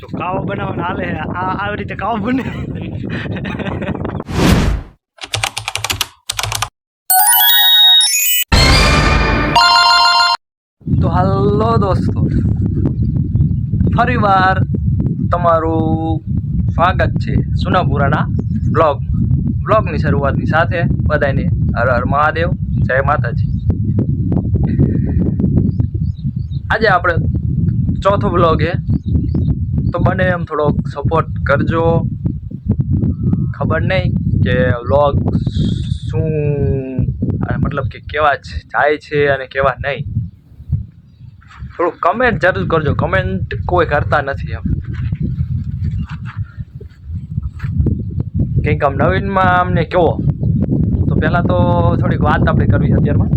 જો કાવો બનાવવાનો હાલે આવી રીતે કાવો બને. તો હાલો દોસ્તો, ફરીવાર તમારું સ્વાગત છે સુનાપુરાના બ્લોગની શરૂઆતની સાથે બધાને હર હર મહાદેવ, જય માતાજી. આજે આપણે ચોથો બ્લોગ છે, તો બને એમ થોડોક સપોર્ટ કરજો. ખબર નહીં કે વ્લોગ શું મતલબ કે કેવા જાય છે અને કેવા નહીં. થોડું કમેન્ટ જરૂર કરજો, કમેન્ટ કોઈ કરતા નથી એમ. કંઈક આમ નવીનમાં અમને કહો. તો પહેલાં તો થોડીક વાત આપણે કરવી છે અત્યારમાં.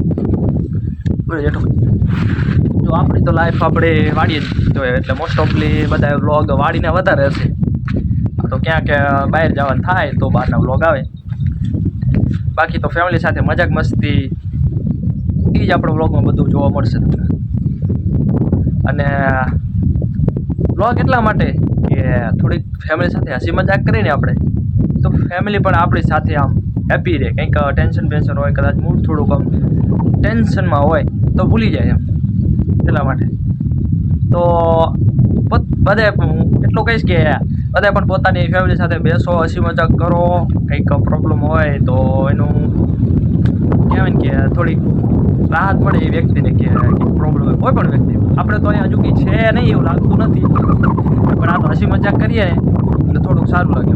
જો આપણી તો લાઈફ આપણે વાડીએ જ જોઈએ, એટલે મોસ્ટ ઓફલી બધા વ્લોગ વાડીને વધારે હશે. તો ક્યાંક બહાર જવાનું થાય તો બહારના વ્લોગ આવે. બાકી તો ફેમિલી સાથે મજાક મસ્તી એ જ આપણો વ્લોગમાં બધું જોવા મળશે તમને. અને વ્લોગ એટલા માટે કે થોડીક ફેમિલી સાથે હસી મજાક કરીને આપણે, તો ફેમિલી પણ આપણી સાથે આમ હેપી રહે. કંઈક ટેન્શન હોય, કદાચ મૂડ થોડુંક આમ ટેન્શનમાં હોય તો ભૂલી જાય એમ. એટલા માટે તો બધે હું એટલું કહીશ કે બધા પણ પોતાની ફેમિલી સાથે બેસો, હસી મજાક કરો. કંઈક પ્રોબ્લેમ હોય તો એનું કહેવાય ને કે થોડીક રાહત મળે એ વ્યક્તિને, કે પ્રોબ્લેમ હોય કોઈ પણ વ્યક્તિ. આપણે તો અહીંયા હજુ કંઈ છે નહીં એવું લાગતું નથી, પણ આ તો હસી મજાક કરીએ ને એટલે થોડુંક સારું લાગે.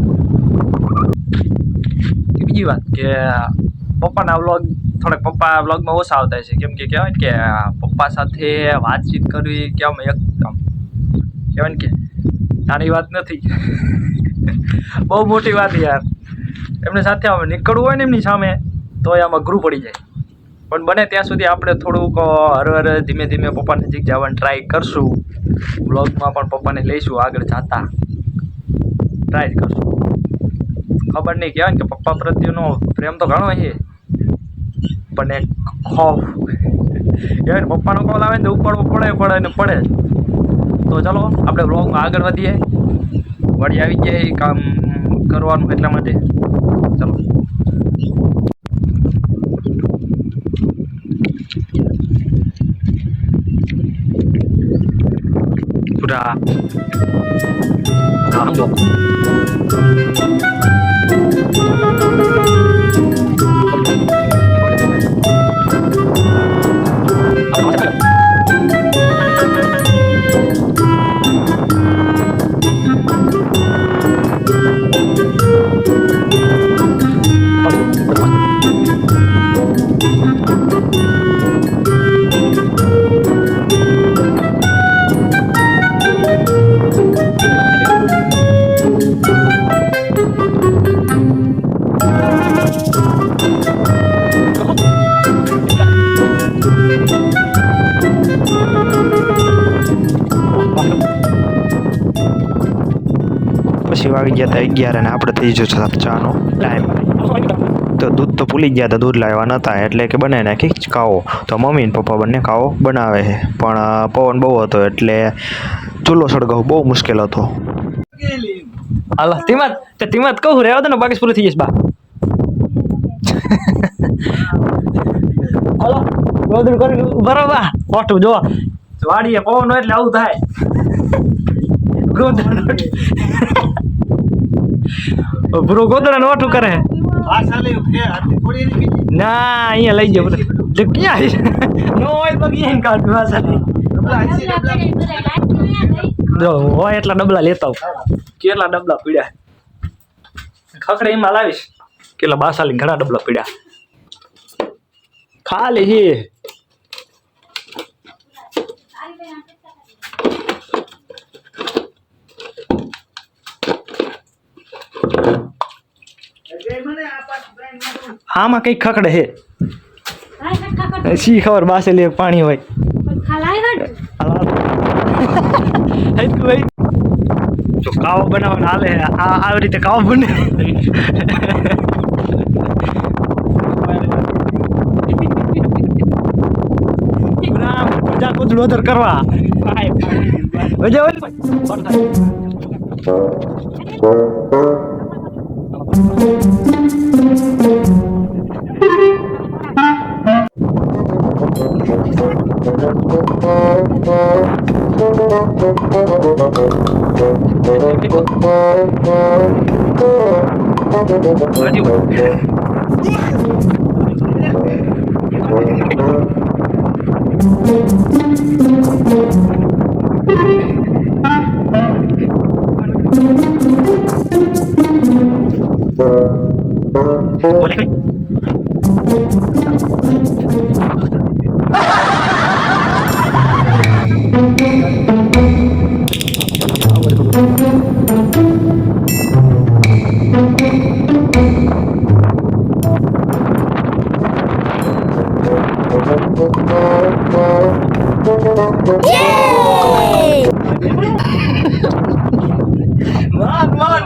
બીજી વાત કે પપ્પાના વ્લોગ પપ્પા વ્લોગમાં ઓછા આવતા છે, કેમ કે કહેવાય કે પપ્પા સાથે વાતચીત કરવી કેમ એક કામ કહેવાય ને કે નાની વાત નથી. બહુ મોટી વાત યાર. એમની સાથે આમ નીકળવું હોય ને એમની સામે તો એ આમ અઘરું પડી જાય. પણ બને ત્યાં સુધી આપણે થોડુંક હર ધીમે ધીમે પપ્પા નજીક જવાની ટ્રાય કરશું. વ્લોગમાં પણ પપ્પાને લઈશું આગળ જતા, ટ્રાય કરશું. ખબર નહીં કહેવાય કે પપ્પા પ્રત્યેનો પ્રેમ તો ઘણો છે, પણ એક ખોફ કહેવાય ને, પપ્પાનો કોલ આવે ને તો ઉપાડવો પડે. તો ચાલો આપણે વ્લોગમાં આગળ વધીએ. વળી આવી જાય કામ કરવાનું એટલા માટે. ચાલો પૂરા પછી વાગી ગયા હતા 11 અને આપણે થઈ જશે ચાનો ટાઈમ. તો દૂધ તો ભૂલી ગયા હતા, દૂધ લાવવા નહોતા, એટલે કે બનાવી નાખી કાવો. તો મમ્મી ને પપ્પા બંને કાવો બનાવે છે, પણ પવન બહુ હતો એટલે ચૂલો સળગાવવો બહુ મુશ્કેલ હતો. હાલો ધીમત કહું રહેવા દે ને, બાકી પૂરું થઈ જશે બા. હાલો ગોદડું કરી બરાબર ઓઠું જો વાડીએ પવન હોય એટલે આવું થાય. બરો ગોદડા નું ઓઠું કરે ના, અહીંયા લઈ જાવ ક્યાં નો હોય તો ક્યાં કાઢ જો હોય એટલા ડબલા લેતા આવું. કેટલા ડબલા પીડ્યા ખખડે એમાં લાવીશ. કેટલા બાસાલી ઘણા ડબલા પીડ્યા ખાલી છે. આમાં કઈ ખખડે હે સી ખબર, બાસેલી પાણી હોય. જો કાવો બનાવવાનો હાલે આવી રીતે કાવો બને. કૂતરું અધર કરવા Man,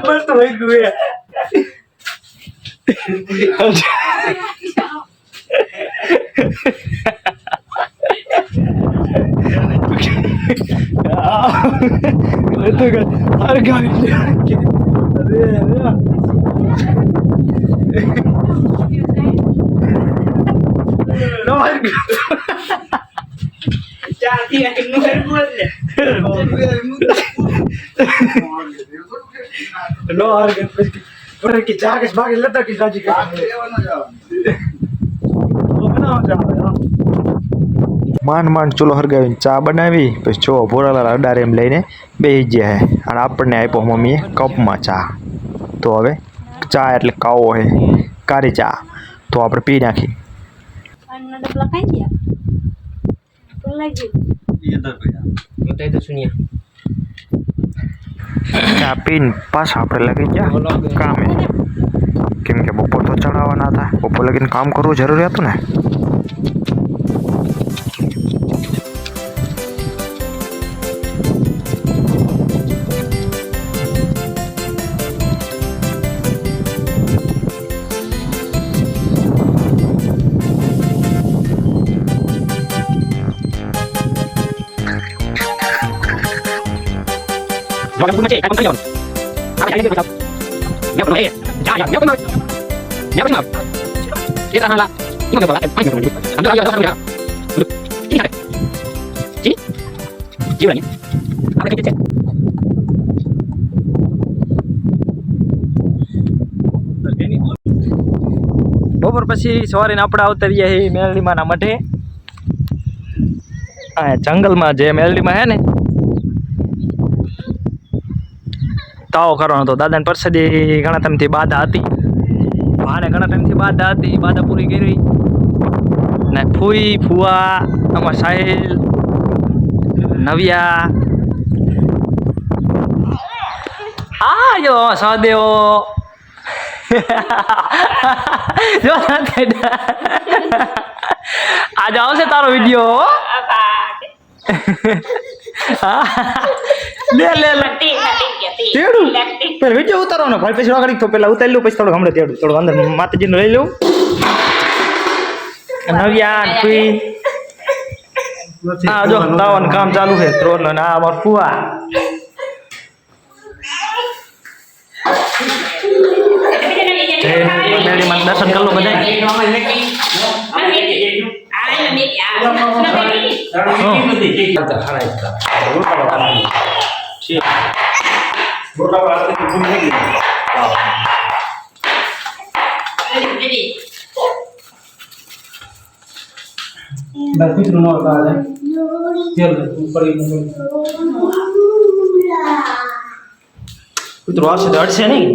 must wait gue. Itu kan harga ini. No harga. Jadi yang nomor ya. No harga. Pero que jagas bagai letak ki saji ka. માંડ ચૂલો હરગાવીને ચા બનાવી પછી જો ભોરાલાલ અડારે એમ લઈને બેસી ગયા હે અને આપણને આપ્યો મમ્મીએ કપમાં ચા. તો હવે ચા એટલે કાવો હે કારી ચા તો આપણે પી નાખી. ચા પીને પાછા આપણે લાગી ગયા કામે, કેમ કે બપોર તો ચડાવવાના હતા. બપોર લગીને કામ કરવું જરૂરી હતું ને. Jangan pun macam, kamu kalian. Apa yang kita ya pernah ya pernah. Ya pernah. Kita hala. Ini enggak boleh. Ayo dulu. Ambil aja sama dia. Ini ada. Ji? Ji lagi. Apa kita cek? બપોર પછી સવારે આપણે આવતા રહ્યા છીએ મેલડીમાના મઠે. આ જંગલમાં જે મેલડીમાં હે ને તાવો કરવાનો હતો. દાદાને પરસદી ઘણા ટાઈમથી બાધા હતી, ભાને ઘણા ટાઈમથી બાધા હતી, બાધા પૂરી કરી ને ફૂઈ ફુવા આમાં સાહિલ નવિયા આ જો સહદેવો જો आज आवशे तारो विडियो ले ले तेड़ू पर वीडियो उतारो ने भाई पैसे वागड़ी तो पहला उतार लो पैसे थोड़ो हमने तेड़ू थोड़ो अंदर माताजी ने लई लो नवियान पी हां जो दावन काम चालू है त्रोन ना अमर फुआ मेरी मन दर्शन कर लो बजाय कुतरो आवशे तो अड़शे नहीं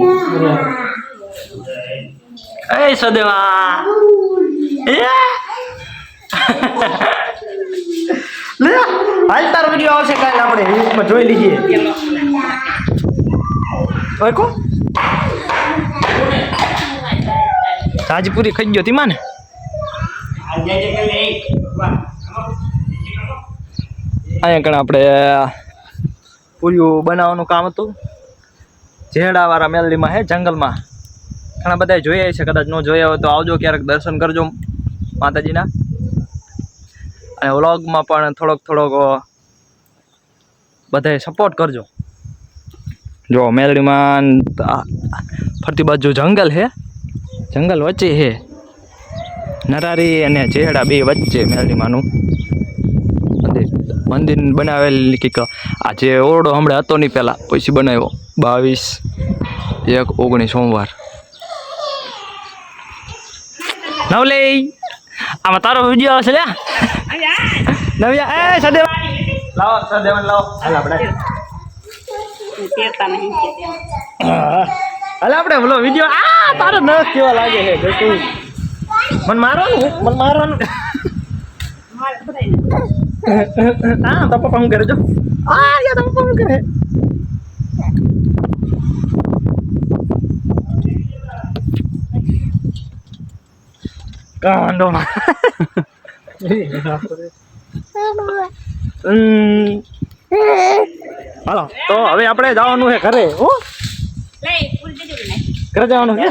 ए सदेवा ले हाल तार वीडियो आवशे काल આપણે યુટ્યુબમાં જોઈ લીજીએ ઓય કો સાજીપુરી ખાઈ ગયો તી માને અહીંયા કણ આપણે પૂરીઓ બનાવવાનું કામ હતું. જેડાવાળા મેલડીમાં હે જંગલમાં ઘણા બધા જોયા છે, કદાચ ન જોયા હોય તો આવજો ક્યારેક દર્શન કરજો માતાજીના. અને વ્લોગમાં પણ થોડોક બધાએ સપોર્ટ કરજો. જો મેલડીમાં ફરતી બાજુ જંગલ હે, જંગલ વચ્ચે હે નરારી અને ચેહડા બે વચ્ચે મેલડીમાંનું મંદિર બનાવેલ કંઈક. આ જે ઓરડો હમણાં હતો નહીં પહેલાં, પછી બનાવ્યો 22/1/19 સોમવાર. નવલી આમાં તારો વિડીયો આવશે લ્યા નવ્યા. એ સદેવ લાવો, સદેવન લાવો. હાલ આપણે હાલ આપણે બોલો વિડીયો. આ તારો નખ કેવા લાગે છે ગટુ. મને મારવાનું હા તો પપ્પા હું કરે જો. આ યાર તો પપ્પા હું કરે. કાંડો હાલો તો હવે આપણે જવાનું છે ઘરે. ઘરે જવાનું છે.